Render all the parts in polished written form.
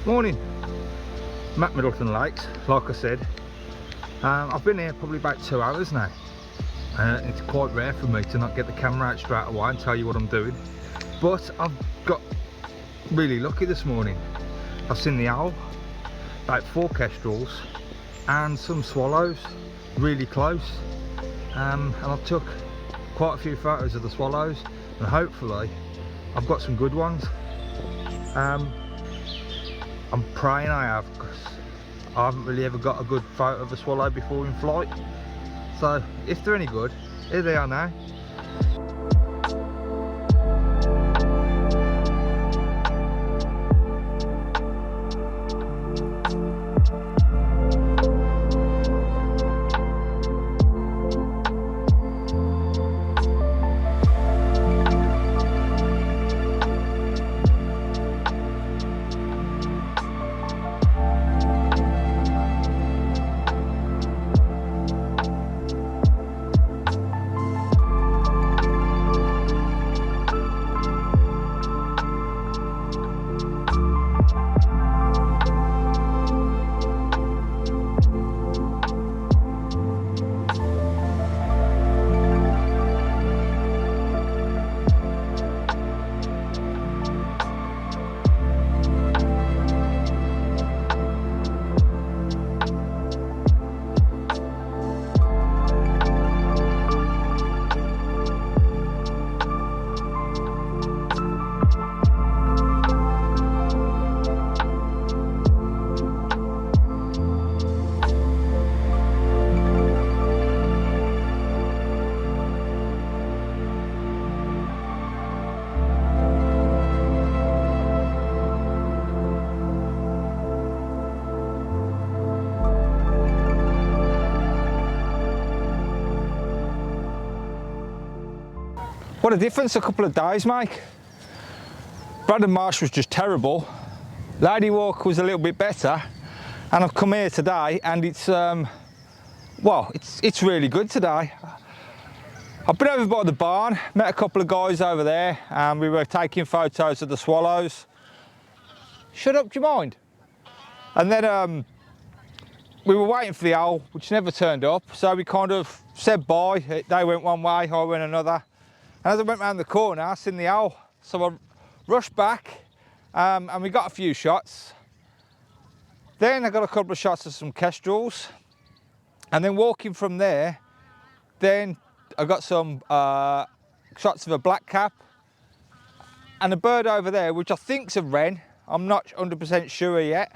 Morning, I'm at Middleton Lakes, like I said. I've been here probably about 2 hours now. It's quite rare for me to not get the camera out straight away and tell you what I'm doing. But I've got really lucky this morning. I've seen the owl, about 4 kestrels and some swallows really close. And I took quite a few photos of the swallows and hopefully I've got some good ones. I'm praying I have, because I haven't really ever got a good photo of a swallow before in flight. So if they're any good, here they are now. What a difference a couple of days make. Brandon Marsh was just terrible. Lady Walk was a little bit better, and I've come here today and it's well, it's really good today. I've been over by the barn, met a couple of guys over there, and we were taking photos of the swallows. Shut up, do you mind? And then we were waiting for the owl, which never turned up, so we kind of said bye. They went one way, I went another. And as I went round the corner, I seen the owl, so I rushed back and we got a few shots. Then I got a couple of shots of some kestrels, and then walking from there, then I got some shots of a blackcap and a bird over there, which I think's a wren. I'm not 100% sure yet.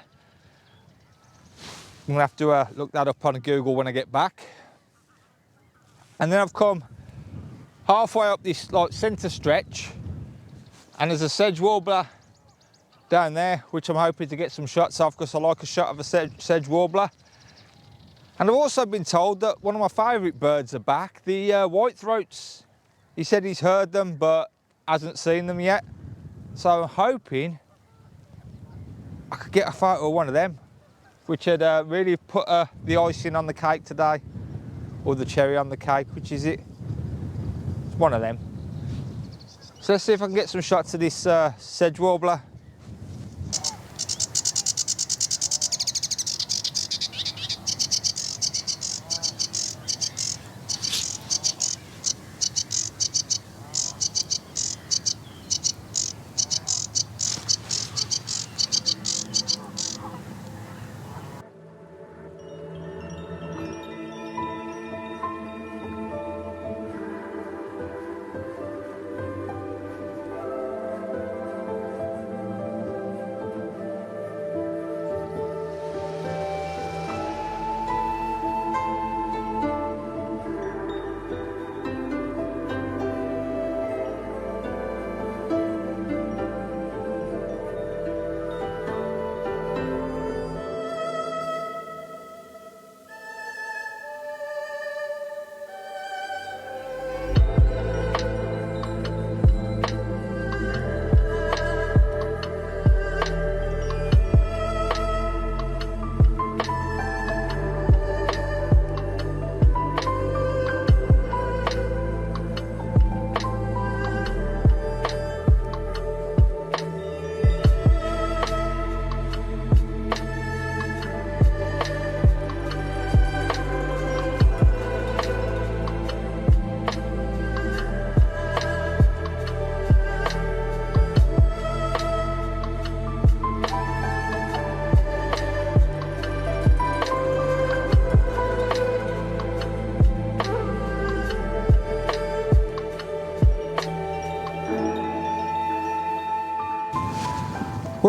I'm gonna have to look that up on Google when I get back. And then I've come halfway up this like centre stretch, and there's a Sedge Warbler down there, which I'm hoping to get some shots of, because I like a shot of a Sedge Warbler. And I've also been told that one of my favourite birds are back, the whitethroats. He said he's heard them but hasn't seen them yet, so I'm hoping I could get a photo of one of them, which had really put the icing on the cake today, or the cherry on the cake, which is it. One of them. So let's see if I can get some shots of this Sedge Warbler.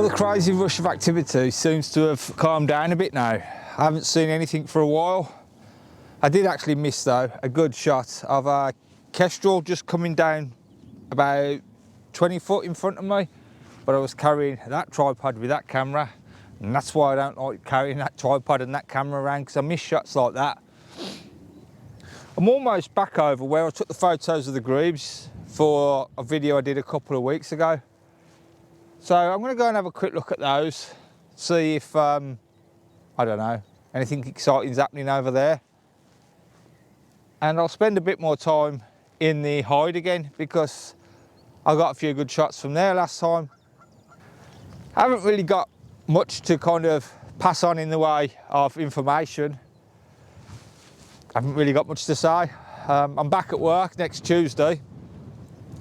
the crazy rush of activity seems to have calmed down a bit now. I haven't seen anything for a while. I did actually miss though a good shot of a kestrel just coming down about 20 foot in front of me, but I was carrying that tripod with that camera, and that's why I don't like carrying that tripod and that camera around, because I miss shots like that. I'm almost back over where I took the photos of the grebes for a video I did a couple of weeks ago. So I'm going to go and have a quick look at those, see if, I don't know, anything exciting is happening over there. And I'll spend a bit more time in the hide again, because I got a few good shots from there last time. I haven't really got much to kind of pass on in the way of information. I haven't really got much to say. I'm back at work next Tuesday,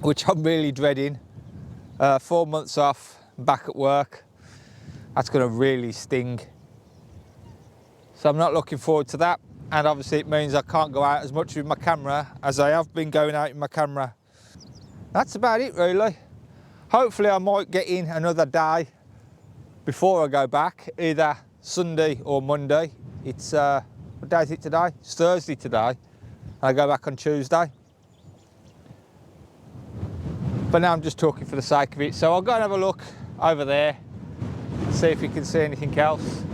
which I'm really dreading. 4 months off, back at work. That's going to really sting. So I'm not looking forward to that. And obviously it means I can't go out as much with my camera as I have been going out with my camera. That's about it really. Hopefully I might get in another day before I go back, either Sunday or Monday. It's, what day is it today? It's Thursday today. And I go back on Tuesday. But now I'm just talking for the sake of it. So I'll go and have a look over there, see if we can see anything else.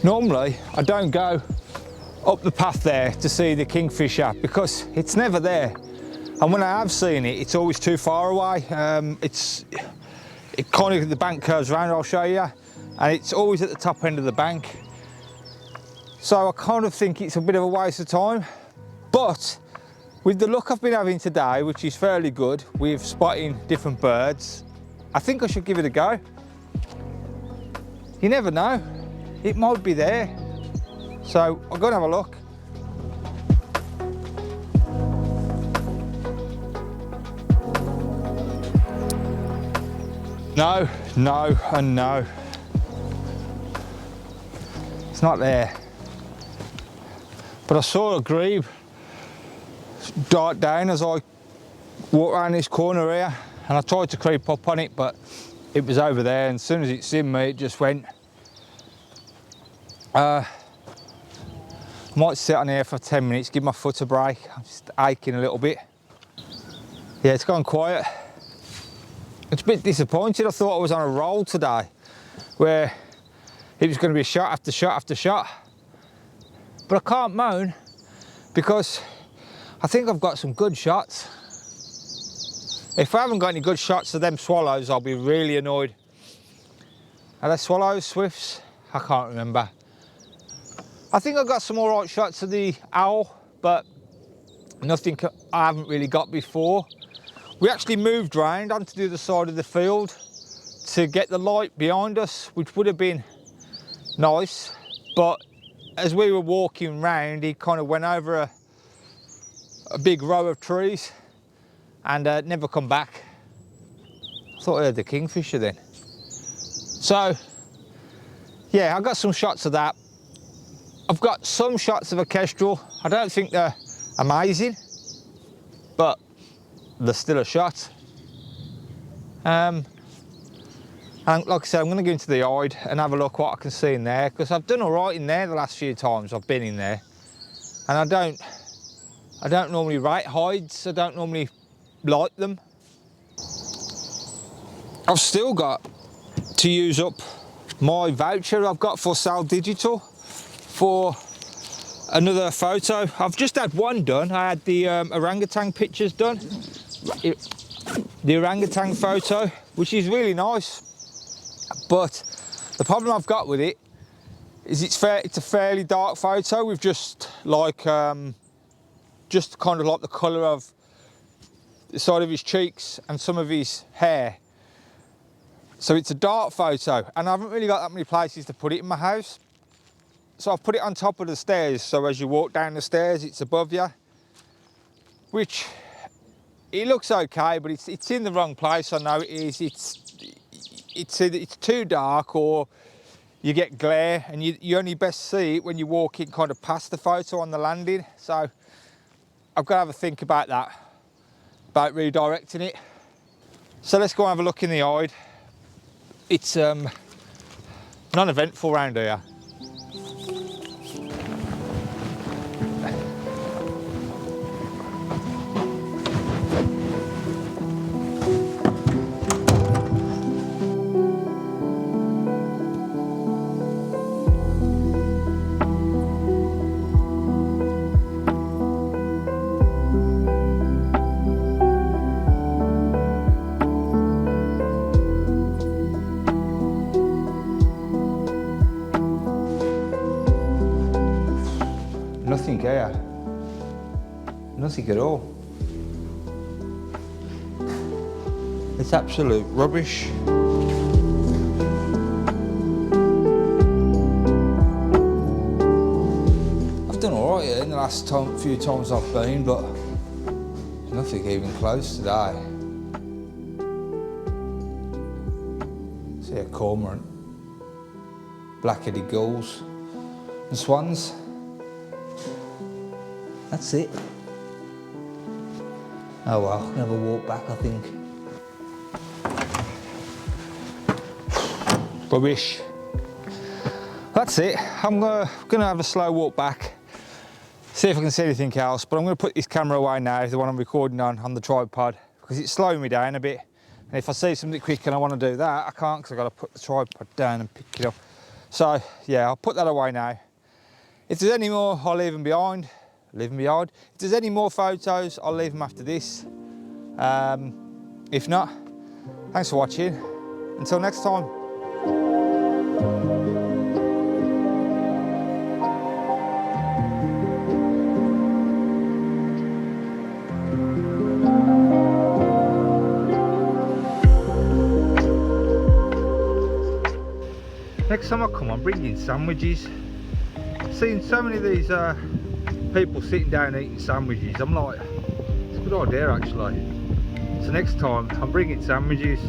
Normally, I don't go up the path there to see the kingfisher because it's never there. And when I have seen it, it's always too far away. It kind of, the bank curves around, I'll show you, and it's always at the top end of the bank. So I kind of think it's a bit of a waste of time. But with the luck I've been having today, which is fairly good, with spotting different birds, I think I should give it a go. You never know. It might be there. So I'll go and have a look. No, no, and no. It's not there. But I saw a grebe dart down as I walked around this corner here, and I tried to creep up on it, but it was over there, and as soon as it seen me, it just went. I might sit on here for 10 minutes, give my foot a break. I'm just aching a little bit. Yeah, it's gone quiet. It's a bit disappointed. I thought I was on a roll today, where it was going to be shot after shot after shot. But I can't moan, because I think I've got some good shots. If I haven't got any good shots of them swallows, I'll be really annoyed. Are they swallows, swifts? I can't remember. I think I got some all right shots of the owl, but nothing I haven't really got before. We actually moved round onto the other side of the field to get the light behind us, which would have been nice, but as we were walking round, he kind of went over a big row of trees and never come back. I thought I heard the kingfisher then. So yeah, I got some shots of that. I've got some shots of a kestrel. I don't think they're amazing, but they're still a shot. And like I said, I'm going to go into the hide and have a look what I can see in there, because I've done all right in there the last few times I've been in there. And I don't normally rate hides. I don't normally like them. I've still got to use up my voucher I've got for Sale Digital for another photo. I've just had one done. I had the orangutan pictures done. The orangutan photo, which is really nice. But the problem I've got with it is it's a fairly dark photo with just like, just kind of like the colour of the side of his cheeks and some of his hair. So it's a dark photo, and I haven't really got that many places to put it in my house. So I've put it on top of the stairs, so as you walk down the stairs, it's above you. Which, it looks okay, but it's in the wrong place. I know it is. It's too dark, or you get glare, and you only best see it when you're walking kind of past the photo on the landing. So I've got to have a think about that, about redirecting it. So let's go and have a look in the hide. It's non-eventful round here. Nothing here. Nothing at all. It's absolute rubbish. I've done all right here in the last few times I've been, but nothing even close today. See a cormorant, black-headed gulls and swans. That's it. Oh well, I'll have a walk back, I think. Rubbish. That's it. I'm gonna have a slow walk back, see if I can see anything else, but I'm gonna put this camera away now, the one I'm recording on the tripod, because it's slowing me down a bit. And if I see something quick and I want to do that, I can't, because I've got to put the tripod down and pick it up. So yeah, I'll put that away now. If there's any more, I'll leave them behind. If there's any more photos, I'll leave them after this. If not, thanks for watching. Until next time. Next time I come, I'm bringing sandwiches. Seeing so many of these people sitting down eating sandwiches, I'm like, it's a good idea actually. So next time I'm bringing sandwiches.